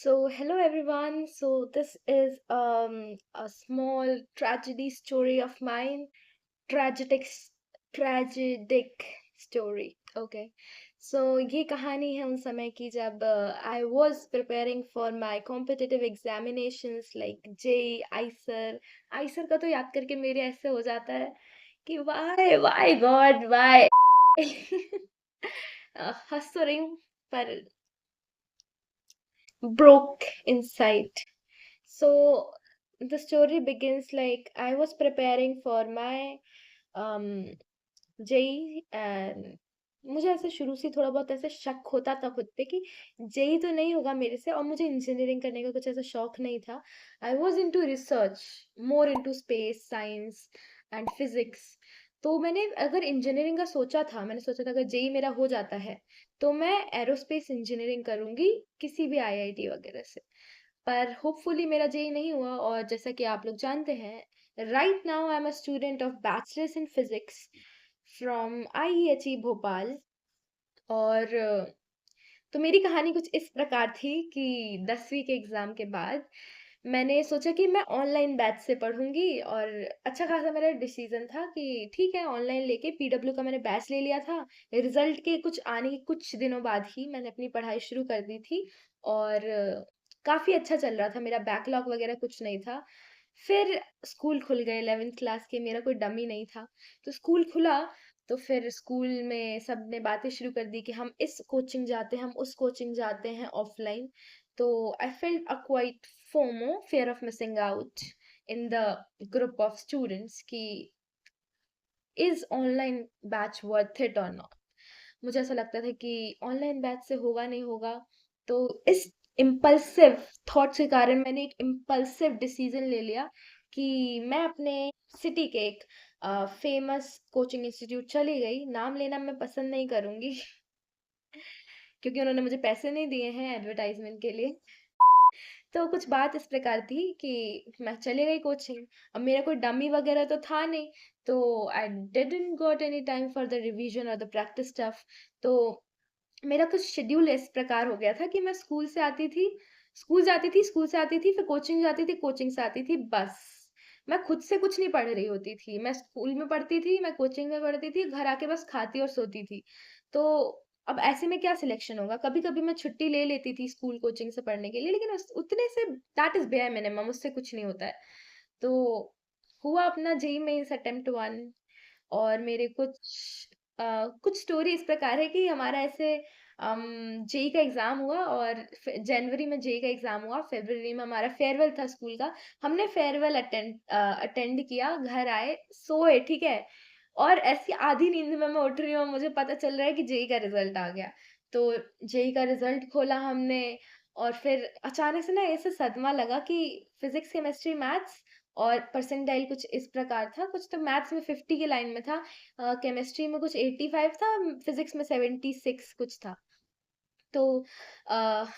Hello everyone. This is a small tragedy story of mine. Tragic tragic story. Okay. ये कहानी है उन समय की जब I was preparing for my competitive examinations like JEE, Eicher Eicher का तो याद करके मेरे ऐसे हो जाता है कि why God why हंस तो रही हूँ पर broke inside. So the story begins like I was preparing for my um JEE and मुझे ऐसे शुरू से थोड़ा बहुत ऐसे शक होता था खुद पे कि जेई तो नहीं होगा मेरे से और मुझे इंजीनियरिंग करने का कुछ ऐसा शौक नहीं था I was into research more into space science and physics तो मैंने अगर इंजीनियरिंग का सोचा था मैंने सोचा था अगर जेई मेरा हो जाता है तो मैं एरोस्पेस इंजीनियरिंग करूंगी किसी भी आईआईटी वगैरह से पर होपफुली मेरा जेई नहीं हुआ और जैसा कि आप लोग जानते हैं right now I am a student of bachelors in physics from IEHE Bhopal और तो मेरी कहानी कुछ इस प्रकार थी कि 10वीं के एग्जाम के बाद मैंने सोचा कि मैं ऑनलाइन बैच से पढ़ूंगी और अच्छा खासा मेरा डिसीजन था कि ठीक है ऑनलाइन लेके पीडब्ल्यू का मैंने बैच ले लिया था रिजल्ट के कुछ आने के कुछ दिनों बाद ही मैंने अपनी पढ़ाई शुरू कर दी थी और काफी अच्छा चल रहा था मेरा बैकलॉग वगैरह कुछ नहीं था फिर स्कूल खुल गए 11th क्लास के मेरा कोई डमी नहीं था तो स्कूल खुला तो फिर स्कूल में सबने बातें शुरू कर दी कि हम इस कोचिंग जाते हैं हम उस कोचिंग जाते हैं ऑफलाइन तो I felt a quite FOMO fear of missing out in the group of students कि is online batch worth it or not मुझे ऐसा लगता था कि ऑनलाइन बैच से होगा नहीं होगा तो इस इम्पल्सिव थॉट के कारण मैंने एक इम्पल्सिव डिसीजन ले लिया कि मैं अपने सिटी के एक फेमस कोचिंग इंस्टीट्यूट चली गई नाम लेना मैं पसंद नहीं करूंगी क्योंकि उन्होंने मुझे पैसे नहीं दिए हैं एडवर्टाइजमेंट के लिए तो कुछ बात इस प्रकार थी कि मैं चली गई कोचिंग अब मेरा कोई डमी वगैरह तो था नहीं तो I didn't got any time for the revision और द प्रैक्टिस स्टफ तो मेरा कुछ शेड्यूल इस प्रकार हो गया था कि मैं स्कूल से आती थी स्कूल जाती थी स्कूल से आती थी फिर कोचिंग जाती थी कोचिंग से आती थी बस मैं खुद से कुछ नहीं पढ़ रही होती थी मैं स्कूल में पढ़ती थी मैं कोचिंग में पढ़ती थी घर आके बस खाती और सोती थी तो अब ऐसे में क्या सिलेक्शन होगा कभी कभी मैं छुट्टी ले लेती थी स्कूल कोचिंग से पढ़ने के लिए लेकिन उतने say that is bare minimum उससे कुछ नहीं होता है तो हुआ अपना जेई मेंस अटेम्प्ट वन और मेरे कुछ स्टोरी इस प्रकार है कि हमारा ऐसे जेई का एग्जाम हुआ और जनवरी में जेई का एग्जाम हुआ फरवरी में हमारा फेयरवेल था स्कूल का हमने फेयरवेल अटेंड किया घर आए सोए ठीक है और ऐसी आधी नींद में मैं उठ रही हूँ और मुझे पता चल रहा है कि जेई का रिजल्ट आ गया तो जेई का रिजल्ट खोला हमने और फिर अचानक से ना ऐसे सदमा लगा कि फिजिक्स केमिस्ट्री मैथ्स और परसेंटाइल कुछ इस प्रकार था कुछ तो मैथ्स में 50 की लाइन में था केमिस्ट्री में कुछ 85 था फिजिक्स में 76 कुछ था तो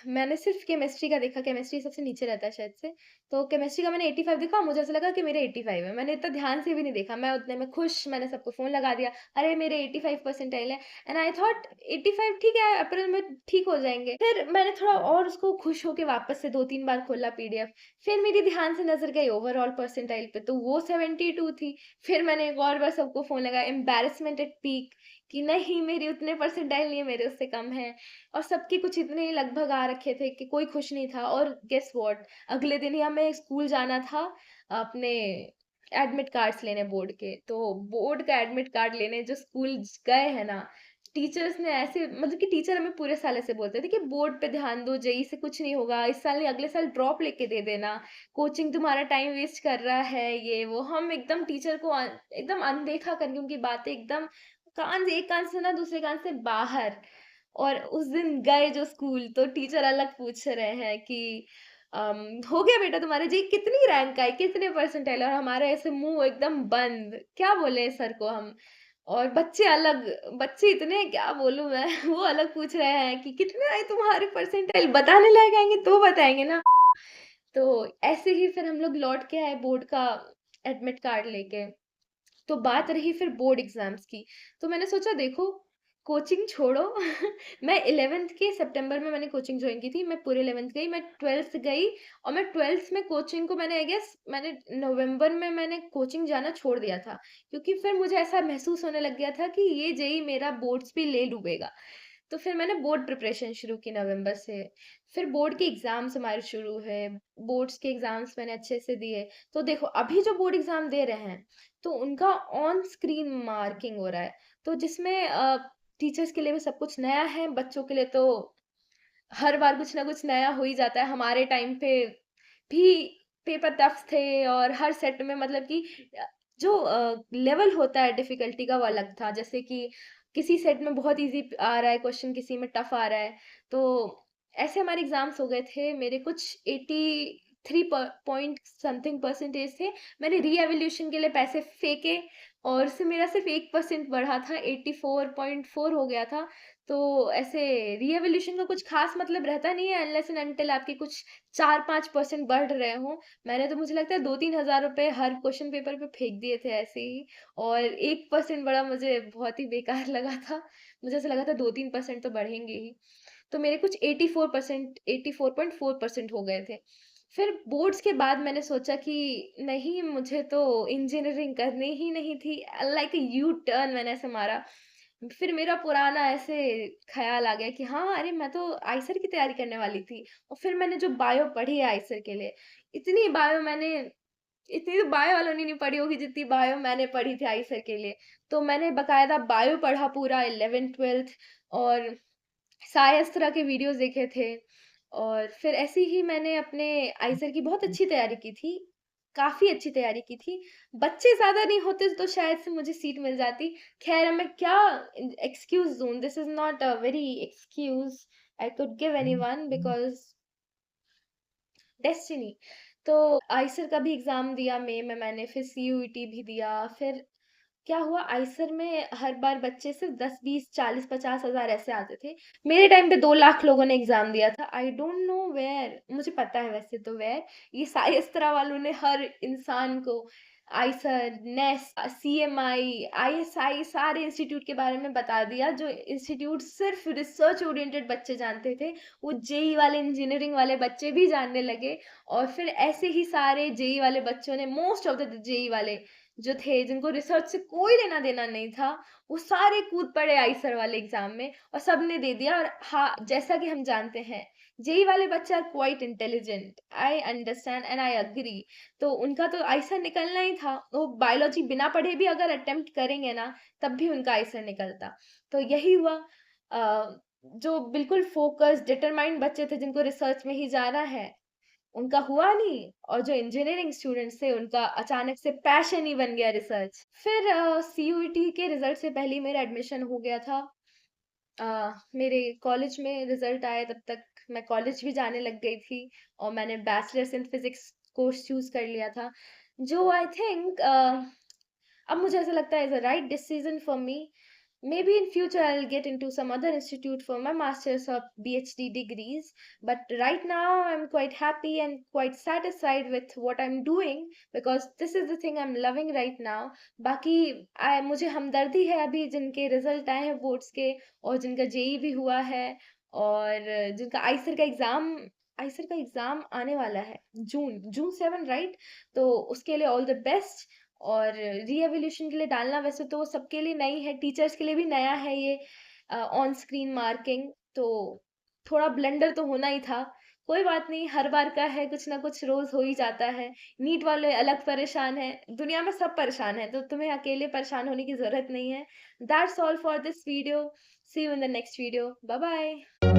मैंने सिर्फ केमिस्ट्री का देखा केमिस्ट्री सबसे नीचे रहता है शायद से तो केमिस्ट्री का मैंने 85 देखा मुझे ऐसा लगा कि मेरे 85 है मैंने इतना ध्यान से भी नहीं देखा मैं उतने में खुश मैंने सबको फोन लगा दिया अरे मेरे 85 परसेंटाइल है एंड आई थॉट 85 ठीक है अप्रैल में ठीक हो जाएंगे फिर मैंने थोड़ा और उसको खुश होके वापस से 2-3 बार खोला पीडीएफ फिर मेरी ध्यान से नजर गई ओवरऑल परसेंटाइल पे तो वो 72 थी फिर मैंने एक और बार सबको फोन लगाया एम्बेरसमेंट एट पीक कि नहीं मेरी उतने परसेंटाइल नहीं है मेरे उससे कम है और सबके कुछ इतने ही लगभग आ रखे थे कि कोई खुश नहीं था और गेस व्हाट अगले दिन ही हमें स्कूल जाना था अपने एडमिट कार्ड्स लेने बोर्ड के तो बोर्ड का एडमिट कार्ड लेने जो स्कूल गए हैं ना टीचर्स ने ऐसे मतलब कि टीचर हमें पूरे साल ऐसे बोलते थे कि बोर्ड पे ध्यान दो जेई से कुछ नहीं होगा इस साल नहीं अगले साल ड्रॉप लेके दे देना कोचिंग तुम्हारा टाइम वेस्ट कर रहा है ये वो हम एकदम टीचर को एकदम अनदेखा करके उनकी बातें एकदम कान से एक कान से सुना दूसरे कान से बाहर और उस दिन गए जो स्कूल तो टीचर अलग पूछ रहे हैं कि हो गया बेटा तुम्हारे जी कितनी रैंक आई कितने परसेंटाइल और हमारे ऐसे मुंह एकदम बंद क्या बोले सर को हम और बच्चे अलग बच्चे इतने क्या बोलूं मैं वो अलग पूछ रहे हैं कि कितने आए तुम्हारे परसेंटाइल बताने लायक आएंगे तो बताएंगे ना तो ऐसे ही फिर हम लोग लौट के आए बोर्ड का एडमिट कार्ड लेके तो बात रही फिर बोर्ड एग्जाम्स की तो मैंने सोचा देखो कोचिंग छोड़ो मैं 11th के सितंबर में मैंने कोचिंग जॉइन की थी। मैं पूरे 11th गई, मैं 12th गई और मैं 12th में कोचिंग को मैंने आई गेस मैंने नवंबर में मैंने कोचिंग जाना छोड़ दिया था। क्योंकि फिर मुझे ऐसा महसूस होने लग गया था कि ये जेईई मेरा बोर्ड्स भी ले डूबेगा। तो फिर मैंने बोर्ड प्रिपरेशन शुरू की नवंबर से। फिर बोर्ड के एग्जाम्स हमारे शुरू हुए। बोर्ड्स के एग्जाम्स मैंने अच्छे से दिए। तो देखो अभी जो बोर्ड एग्जाम दे रहे हैं तो उनका ऑन स्क्रीन मार्किंग हो रहा है। तो जिसमें टीचर्स के लिए भी सब कुछ नया है, बच्चों के लिए तो हर बार कुछ ना कुछ नया हो ही जाता है। हमारे टाइम पे भी पेपर टफ थे और हर सेट में मतलब कि जो लेवल होता है डिफिकल्टी का वो अलग था। जैसे कि किसी सेट में बहुत इजी आ रहा है क्वेश्चन, किसी में टफ आ रहा है। तो ऐसे हमारे एग्जाम्स हो गए थे। मेरे कुछ 83 पॉइंट समथिंग परसेंटेज थे। मैंने री एवोल्यूशन के लिए पैसे फेंके और उससे मेरा सिर्फ 1% बढ़ा था, 84.4 हो गया था। तो ऐसे री-एवोल्यूशन का कुछ ख़ास मतलब रहता नहीं है अनलेस एंड अनटिल आपके कुछ 4-5% बढ़ रहे हों। मैंने तो मुझे लगता है 2-3 हज़ार रुपए हर क्वेश्चन पेपर पे फेंक दिए थे ऐसे ही। और 1% बढ़ा मुझे बहुत ही बेकार लगा था। मुझे ऐसा लगा था 2-3% तो बढ़ेंगे ही। तो मेरे कुछ 84% 84.4% हो गए थे। फिर बोर्ड्स के बाद मैंने सोचा कि नहीं, मुझे तो इंजीनियरिंग करनी ही नहीं थी। लाइक अ यू टर्न मैंने ऐसे मारा। फिर मेरा पुराना ऐसे ख़्याल आ गया कि हाँ, अरे मैं तो आईसर की तैयारी करने वाली थी। और फिर मैंने जो बायो पढ़ी है आईसर के लिए, इतनी बायो मैंने इतनी तो बायो वालों ने नहीं पढ़ी होगी जितनी बायो मैंने पढ़ी थी आईसर के लिए। तो मैंने बाकायदा बायो पढ़ा पूरा 11th-12th और सारे इस तरह के वीडियोस देखे थे। और फिर ऐसे ही मैंने अपने आइसर की बहुत अच्छी तैयारी की थी। काफ़ी अच्छी तैयारी की थी। बच्चे ज़्यादा नहीं होते तो शायद से मुझे सीट मिल जाती। ख़ैर अब मैं क्या एक्सक्यूज़ दूँ, this is not a very excuse I could give anyone because destiny. तो आइसर का भी एग्ज़ाम दिया मई में मैंने, फिर सीयूईटी भी दिया। फिर क्या हुआ, आइसर में हर बार बच्चे सिर्फ 10 20 40 50 हजार ऐसे आते थे। मेरे टाइम पे 2 लाख लोगों ने एग्जाम दिया था। आई डोंट नो वेयर, मुझे पता है वैसे तो वेयर। ये सारे इस तरह वालों ने हर इंसान को आइसर, नेस्ट, सीएमआई, आईएसआई सारे इंस्टीट्यूट के बारे में बता दिया। जो इंस्टीट्यूट सिर्फ रिसर्च ओरिएंटेड बच्चे जानते थे वो जेई वाले इंजीनियरिंग वाले बच्चे भी जानने लगे। और फिर ऐसे ही सारे जेई वाले बच्चों ने, मोस्ट ऑफ द जेई वाले जो थे जिनको रिसर्च से कोई लेना देना नहीं था, वो सारे कूद पड़े आईसर वाले एग्जाम में और सबने दे दिया। और हाँ, जैसा कि हम जानते हैं जेई वाले बच्चे are quite intelligent, I understand and I agree. तो उनका तो आईसर निकलना ही था। वो बायोलॉजी बिना पढ़े भी अगर अटेम्प्ट करेंगे ना तब भी उनका आईसर निकलता। तो यही हुआ। जो बिल्कुल फोकस डिटरमाइंड बच्चे थे जिनको रिसर्च में ही जाना है उनका हुआ नहीं। और जो इंजीनियरिंग स्टूडेंट्स थे उनका अचानक से पैशन ही बन गया रिसर्च। फिर सीयूईटी के रिजल्ट से पहले ही मेरा एडमिशन हो गया था। मेरे कॉलेज में रिजल्ट आए तब तक मैं कॉलेज भी जाने लग गई थी और मैंने bachelors in physics course choose कर लिया था, जो आई थिंक अब मुझे ऐसा लगता है is a right decision for me. Maybe in future I'll get into some other institute for my master's or PhD degrees. But right now I'm quite happy and quite satisfied with what I'm doing because this is the thing I'm loving right now. बाकी मुझे हमदर्दी है अभी जिनके result आए हैं boards के और जिनका जेई भी हुआ है और जिनका आइसर का एग्जाम आने वाला है जून 7 राइट। तो उसके लिए ऑल द बेस्ट। और री-एवोल्यूशन के लिए डालना वैसे तो सबके लिए नई है, टीचर्स के लिए भी नया है ये ऑन स्क्रीन मार्किंग। तो थोड़ा ब्लेंडर तो होना ही था। कोई बात नहीं, हर बार का है, कुछ ना कुछ रोज हो ही जाता है। नीट वाले अलग परेशान है, दुनिया में सब परेशान है, तो तुम्हें अकेले परेशान होने की जरूरत नहीं है। That's all for this video. See you in the next video. Bye bye.